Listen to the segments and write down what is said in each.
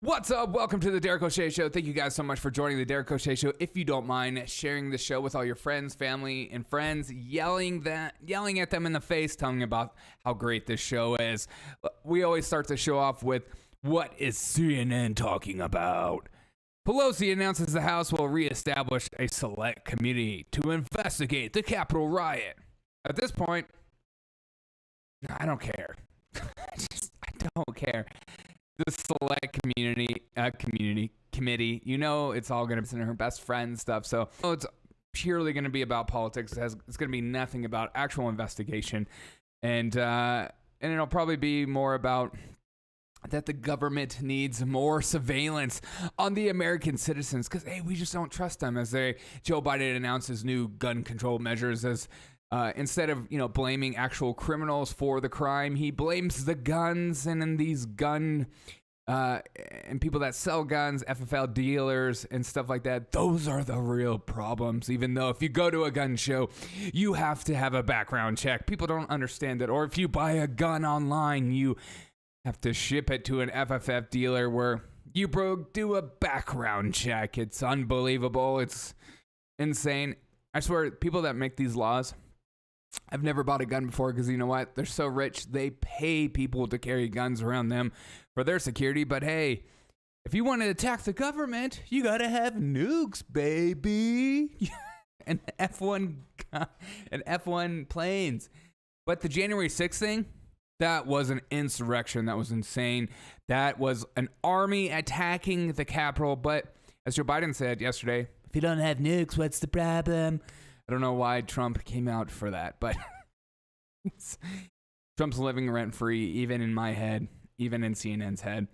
What's up? Welcome to the Derek O'Shea Show. Thank you guys so much for joining the Derek O'Shea Show. If you don't mind sharing the show with all your friends, family, and friends, yelling at them in the face, telling them about how great this show is. We always start the show off with, what is CNN talking about? Pelosi announces the House will reestablish a select committee to investigate the Capitol riot. At this point, I don't care. I don't care. The select committee, you know, it's all going to be her best friend stuff. So it's purely going to be about politics. It's going to be nothing about actual investigation. And it'll probably be more about that the government needs more surveillance on the American citizens because, hey, we just don't trust them. As Joe Biden announces new gun control measures as instead of, blaming actual criminals for the crime, he blames the guns and these gun and people that sell guns, FFL dealers and stuff like that. Those are the real problems. Even though if you go to a gun show, you have to have a background check. People don't understand that. Or if you buy a gun online, you have to ship it to an FFF dealer where you do a background check. It's unbelievable. It's insane. I swear, people that make these laws, I've never bought a gun before because you know what? They're so rich, they pay people to carry guns around them for their security. But hey, if you want to attack the government, you got to have nukes, baby. and F1 planes. But the January 6th thing, that was an insurrection. That was insane. That was an army attacking the Capitol. But as Joe Biden said yesterday, if you don't have nukes, what's the problem? I don't know why Trump came out for that, but Trump's living rent-free, even in my head, even in CNN's head.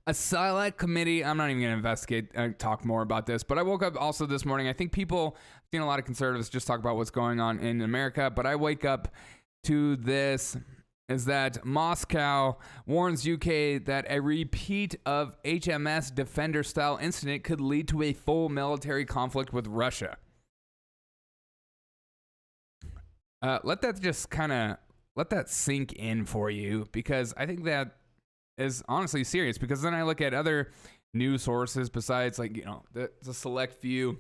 A select committee, I'm not even going to talk more about this, but I woke up also this morning. I think I've seen a lot of conservatives just talk about what's going on in America, but I wake up to this, is that Moscow warns UK that a repeat of HMS Defender-style incident could lead to a full military conflict with Russia. Let that sink in for you, because I think that is honestly serious, because then I look at other news sources besides the select few,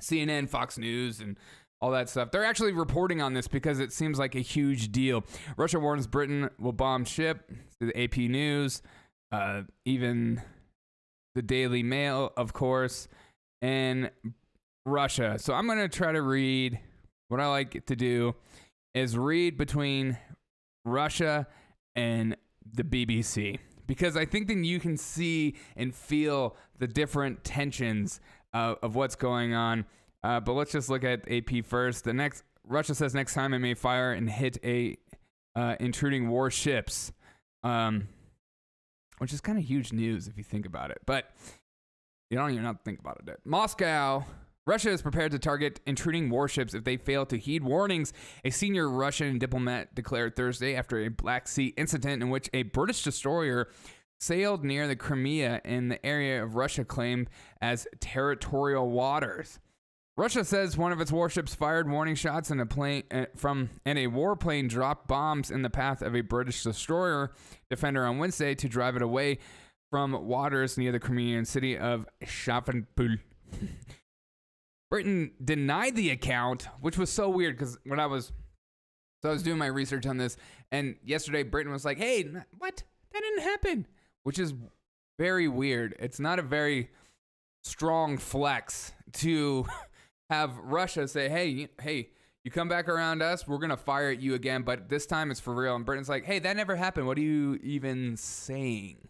CNN, Fox News, and all that stuff. They're actually reporting on this because it seems like a huge deal. Russia warns Britain will bomb ship. The AP News, even the Daily Mail, of course, and Russia. So I'm going to try to read. What I like to do is read between Russia and the BBC, because I think then you can see and feel the different tensions of what's going on. But let's just look at AP first. Russia says next time it may fire and hit intruding warships, which is kind of huge news if you think about it. But you don't even have to think about it. Russia is prepared to target intruding warships if they fail to heed warnings, a senior Russian diplomat declared Thursday after a Black Sea incident in which a British destroyer sailed near the Crimea in the area of Russia claimed as territorial waters. Russia says one of its warships fired warning shots and a warplane dropped bombs in the path of a British destroyer Defender on Wednesday to drive it away from waters near the Crimean city of Shavapol. Britain denied the account, which was so weird because I was doing my research on this, and yesterday Britain was like, hey, what? That didn't happen, which is very weird. It's not a very strong flex to have Russia say, hey, you come back around us, we're going to fire at you again, but this time it's for real. And Britain's like, hey, that never happened. What are you even saying?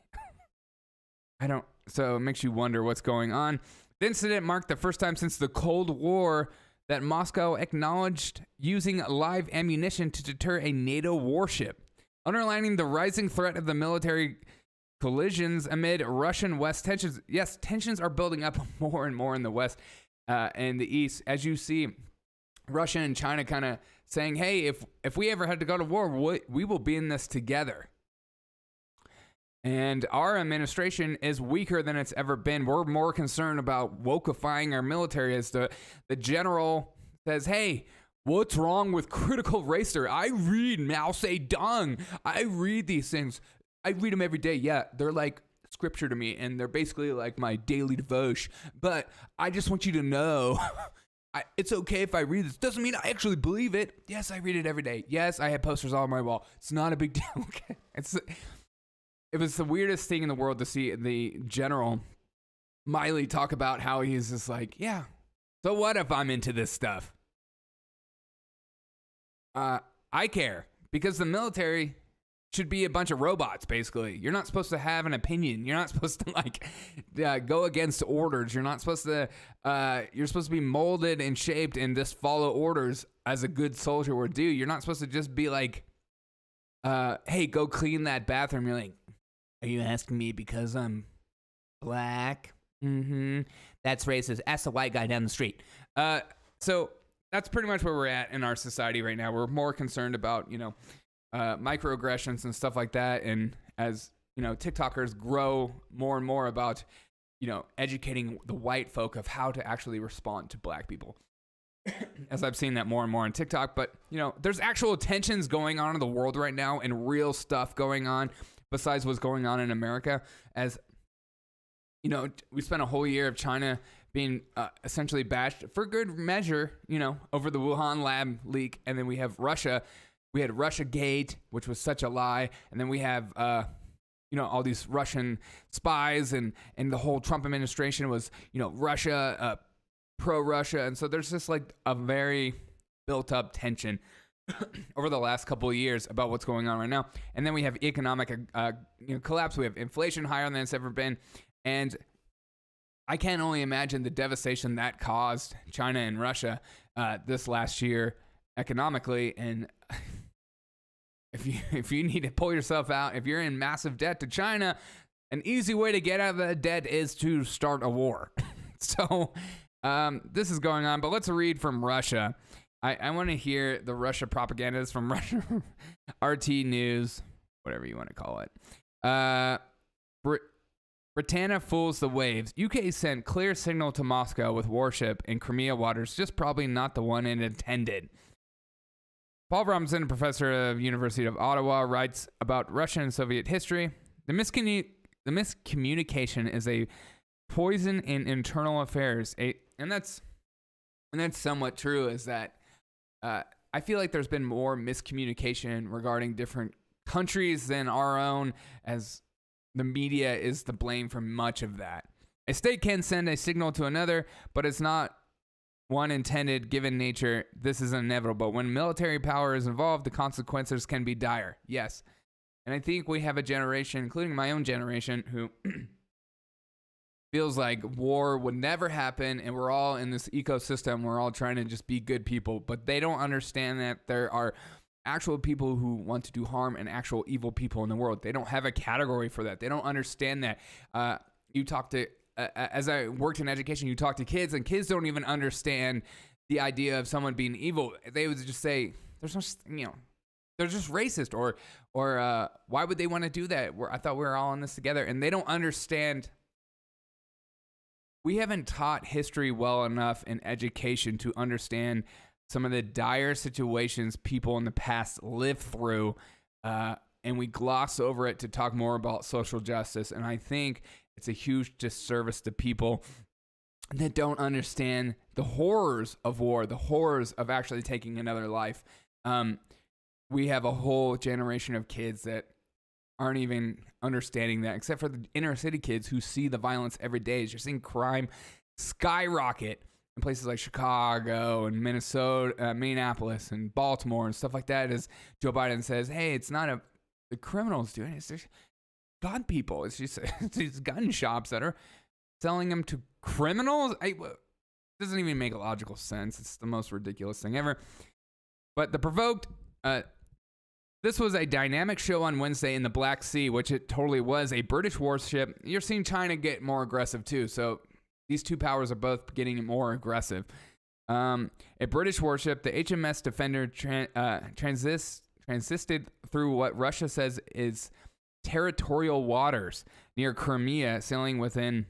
So it makes you wonder what's going on. The incident marked the first time since the Cold War that Moscow acknowledged using live ammunition to deter a NATO warship, underlining the rising threat of the military collisions amid Russian-West tensions. Yes, tensions are building up more and more in the West and the East. As you see, Russia and China kind of saying, hey, if we ever had to go to war, we will be in this together. And our administration is weaker than it's ever been. We're more concerned about wokeifying our military as the general says, hey, what's wrong with critical race theory? I read Mao Zedong. I read these things. I read them every day. Yeah, they're like scripture to me, and they're basically like my daily devotion. But I just want you to know, it's okay if I read this. Doesn't mean I actually believe it. Yes, I read it every day. Yes, I have posters all on my wall. It's not a big deal. Okay, it was the weirdest thing in the world to see the General Miley talk about how he's just like, yeah, so what if I'm into this stuff? I care, because the military should be a bunch of robots, basically. You're not supposed to have an opinion. You're not supposed to go against orders. You're not supposed to, you're supposed to be molded and shaped and just follow orders as a good soldier would do. You're not supposed to just be like, hey, go clean that bathroom. You're like, are you asking me because I'm black? Mm-hmm. That's racist. Ask the white guy down the street. So that's pretty much where we're at in our society right now. We're more concerned about, microaggressions and stuff like that. And as, TikTokers grow more and more about, educating the white folk of how to actually respond to black people. As I've seen that more and more on TikTok. But, there's actual tensions going on in the world right now and real stuff going on besides what's going on in America. As, we spent a whole year of China being essentially bashed for good measure, over the Wuhan lab leak. And then we have Russia. We had Russiagate, which was such a lie. And then we have, all these Russian spies and the whole Trump administration was, Russia, pro-Russia. And so there's just like a very built up tension over the last couple of years about what's going on right now. And then we have economic collapse. We have inflation higher than it's ever been. And I can only imagine the devastation that caused China and Russia this last year economically. And if you need to pull yourself out, if you're in massive debt to China, an easy way to get out of that debt is to start a war. So this is going on, but let's read from Russia. I want to hear the Russia propaganda. This is from Russia, RT News, whatever you want to call it. Britannia fools the waves. UK sent clear signal to Moscow with warship in Crimea waters, just probably not the one it intended. Paul Robinson, a professor of University of Ottawa, writes about Russian and Soviet history. The miscommunication is a poison in internal affairs. And that's somewhat true, is that I feel like there's been more miscommunication regarding different countries than our own, as the media is to blame for much of that. A state can send a signal to another, but it's not one intended. Given nature, this is inevitable. When military power is involved, the consequences can be dire. Yes. And I think we have a generation, including my own generation, who feels like war would never happen and we're all in this ecosystem. We're all trying to just be good people, but they don't understand that there are actual people who want to do harm and actual evil people in the world. They don't have a category for that. They don't understand that. You talk to, as I worked in education, you talk to kids, and kids don't even understand the idea of someone being evil. They would just say, there's no, they're just racist, or why would they want to do that? I thought we were all in this together. And they don't understand. We haven't taught history well enough in education to understand some of the dire situations people in the past lived through, and we gloss over it to talk more about social justice. And I think it's a huge disservice to people that don't understand the horrors of war, the horrors of actually taking another life. We have a whole generation of kids that aren't even understanding that, except for the inner city kids who see the violence every day. You're seeing crime skyrocket in places like Chicago and Minnesota, Minneapolis and Baltimore and stuff like that, as Joe Biden says, hey, it's not the criminals doing it. It's just gun people. It's just these gun shops that are selling them to criminals. It doesn't even make logical sense. It's the most ridiculous thing ever. But the Provoked, this was a dynamic show on Wednesday in the Black Sea, which it totally was. A British warship. You're seeing China get more aggressive too. So these two powers are both getting more aggressive. A British warship, the HMS Defender, transisted through what Russia says is territorial waters near Crimea, sailing within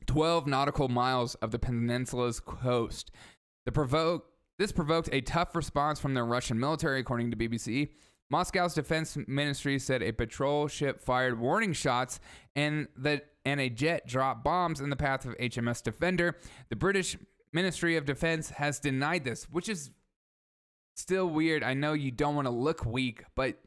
12 nautical miles of the peninsula's coast. This provoked a tough response from the Russian military, according to BBC. Moscow's defense ministry said a patrol ship fired warning shots and a jet dropped bombs in the path of HMS Defender. The British Ministry of Defense has denied this, which is still weird. I know you don't want to look weak, but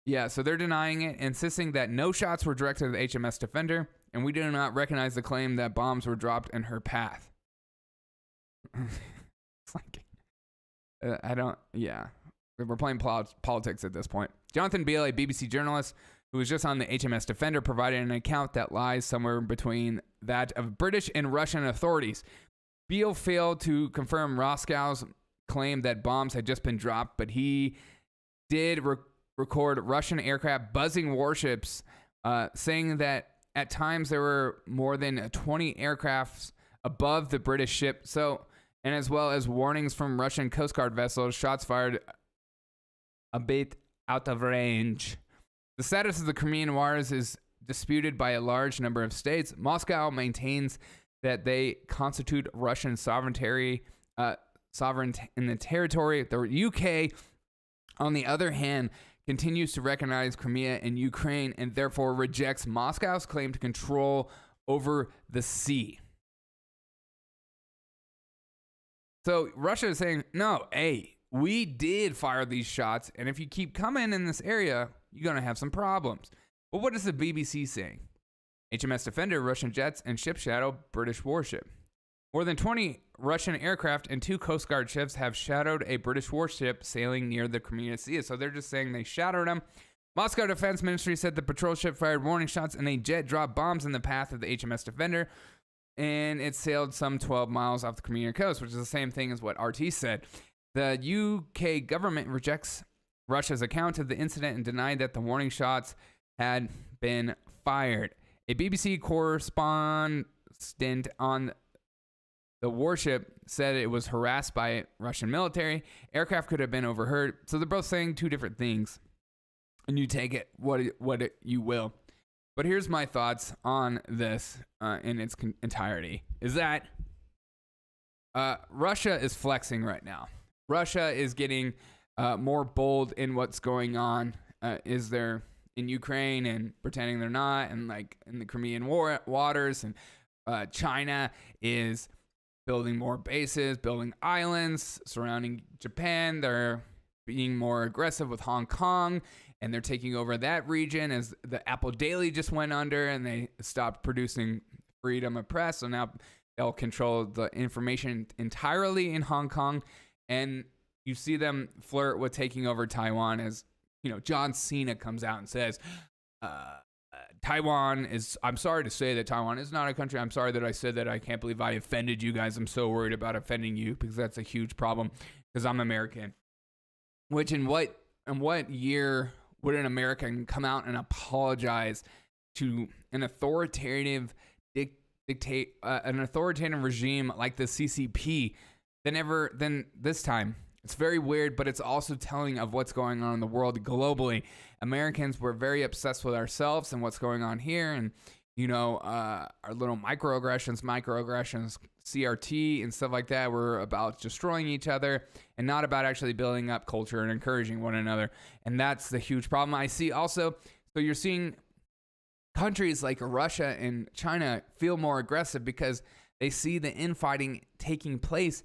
yeah, so they're denying it, insisting that no shots were directed at the HMS Defender, and we do not recognize the claim that bombs were dropped in her path. It's like, we're playing politics at this point. Jonathan Beale, a BBC journalist who was just on the HMS Defender, provided an account that lies somewhere between that of British and Russian authorities. Beale failed to confirm Moscow's claim that bombs had just been dropped, but he did record Russian aircraft buzzing warships, saying that at times there were more than 20 aircrafts above the British ship. And as well as warnings from Russian Coast Guard vessels, shots fired a bit out of range. The status of the Crimean Wars is disputed by a large number of states. Moscow maintains that they constitute Russian sovereignty in the territory. The UK, on the other hand, continues to recognize Crimea and Ukraine and therefore rejects Moscow's claim to control over the sea. So Russia is saying, no, hey, we did fire these shots, and if you keep coming in this area, you're going to have some problems. But what is the BBC saying? HMS Defender, Russian jets, and ship shadow British warship. More than 20 Russian aircraft and 2 Coast Guard ships have shadowed a British warship sailing near the Crimean Sea. So they're just saying they shadowed them. Moscow Defense Ministry said the patrol ship fired warning shots and a jet dropped bombs in the path of the HMS Defender, and it sailed some 12 miles off the Crimean coast, which is the same thing as what RT said. The UK government rejects Russia's account of the incident and denied that the warning shots had been fired. A BBC correspondent on the warship said it was harassed by Russian military. Aircraft could have been overheard. So they're both saying two different things, and you take it what you will. But here's my thoughts on this in its entirety, is that Russia is flexing right now. Russia is getting more bold in what's going on. Is there in Ukraine and pretending they're not, and like in the Crimean waters, and China is building more bases, building islands surrounding Japan. They're being more aggressive with Hong Kong, and they're taking over that region as the Apple Daily just went under and they stopped producing freedom of press. So now they'll control the information entirely in Hong Kong. And you see them flirt with taking over Taiwan as, John Cena comes out and says, Taiwan is, I'm sorry to say that Taiwan is not a country. I'm sorry that I said that. I can't believe I offended you guys. I'm so worried about offending you because that's a huge problem because I'm American. Which in what year would an American come out and apologize to an authoritative an authoritative regime like the CCP than this time? It's very weird, but it's also telling of what's going on in the world globally. Americans were very obsessed with ourselves and what's going on here, and our little microaggressions, CRT and stuff like that were about destroying each other and not about actually building up culture and encouraging one another. And that's the huge problem I see also. So you're seeing countries like Russia and China feel more aggressive because they see the infighting taking place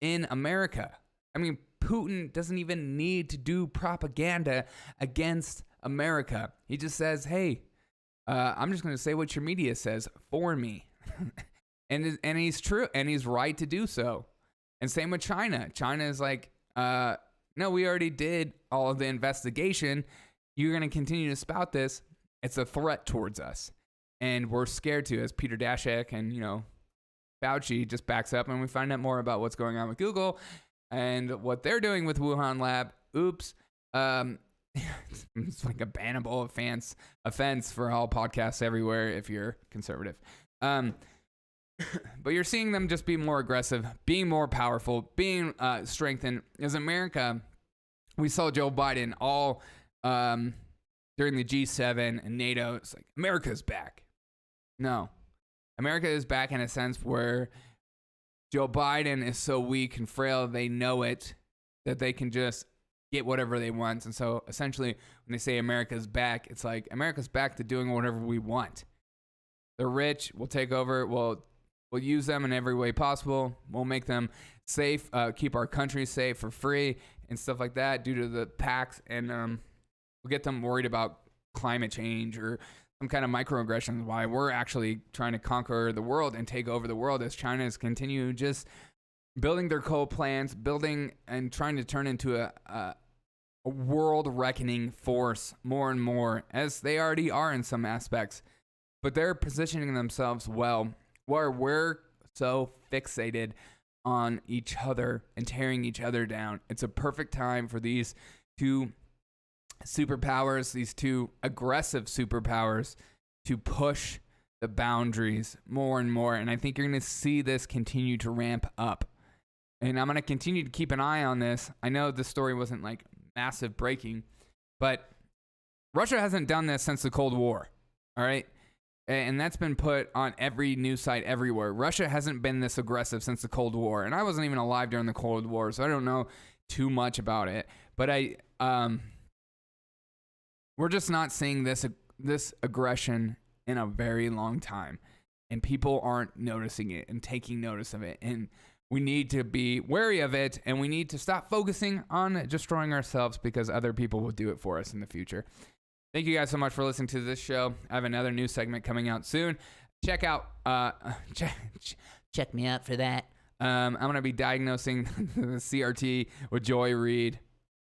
in America. I mean, Putin doesn't even need to do propaganda against America. He just says, hey, I'm just going to say what your media says for me. and he's true, and he's right to do so. And same with China. China is like, no, we already did all of the investigation. You're going to continue to spout this. It's a threat towards us. And we're scared to, as Peter Daszak and, Fauci just backs up, and we find out more about what's going on with Google and what they're doing with Wuhan Lab. Oops. It's like a bannable offense for all podcasts everywhere if you're conservative. But you're seeing them just be more aggressive, being more powerful, being strengthened. As America, we saw Joe Biden all during the G7 and NATO. It's like, America's back. No. America is back in a sense where Joe Biden is so weak and frail, they know it, that they can just get whatever they want. And so essentially when they say America's back, it's like America's back to doing whatever we want. They're rich. We'll take over. We'll use them in every way possible. We'll make them safe, keep our country safe for free and stuff like that due to the PACs. And we'll get them worried about climate change or some kind of microaggressions, why we're actually trying to conquer the world and take over the world as China is continuing just building their coal plants, building and trying to turn into a world reckoning force more and more, as they already are in some aspects. But they're positioning themselves well, where we're so fixated on each other and tearing each other down. It's a perfect time for these two superpowers, these two aggressive superpowers, to push the boundaries more and more. And I think you're going to see this continue to ramp up. And I'm going to continue to keep an eye on this. I know the story wasn't like massive breaking, but Russia hasn't done this since the Cold War. All right. And that's been put on every news site everywhere. Russia hasn't been this aggressive since the Cold War. And I wasn't even alive during the Cold War, so I don't know too much about it. But we're just not seeing this aggression in a very long time. And people aren't noticing it and taking notice of it. And we need to be wary of it. And we need to stop focusing on destroying ourselves, because other people will do it for us in the future. Thank you guys so much for listening to this show. I have another news segment coming out soon. Check out, check me out for that. I'm going to be diagnosing the CRT with Joy Reid,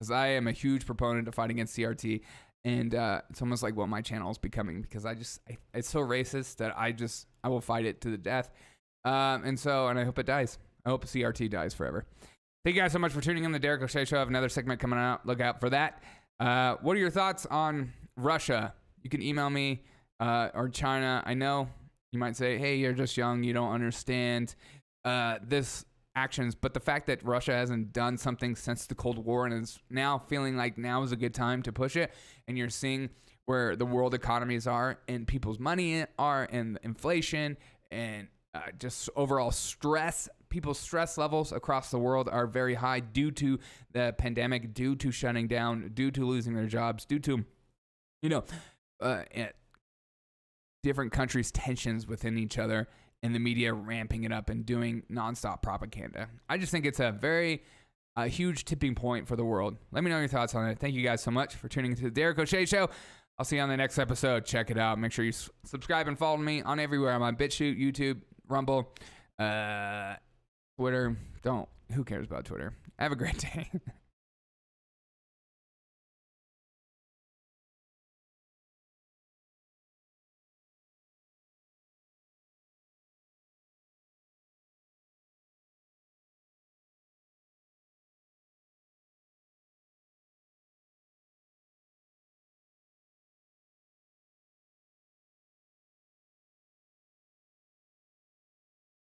because I am a huge proponent of fighting against CRT. And it's almost like what my channel is becoming, because it's so racist that I will fight it to the death. And I hope it dies. I hope CRT dies forever. Thank you guys so much for tuning in to the Derek O'Shea Show. I have another segment coming out. Look out for that. What are your thoughts on Russia? You can email me, or China. I know you might say, hey, you're just young, you don't understand this actions, but the fact that Russia hasn't done something since the Cold War and is now feeling like now is a good time to push it, and you're seeing where the world economies are and people's money are, and inflation, and just overall stress. People's stress levels across the world are very high due to the pandemic, due to shutting down, due to losing their jobs, due to, different countries' tensions within each other, and the media ramping it up and doing nonstop propaganda. I just think it's a very huge tipping point for the world. Let me know your thoughts on it. Thank you guys so much for tuning into the Derek O'Shea Show. I'll see you on the next episode. Check it out. Make sure you subscribe and follow me on everywhere. I'm on BitChute, YouTube, Rumble, Twitter. Who cares about Twitter? Have a great day.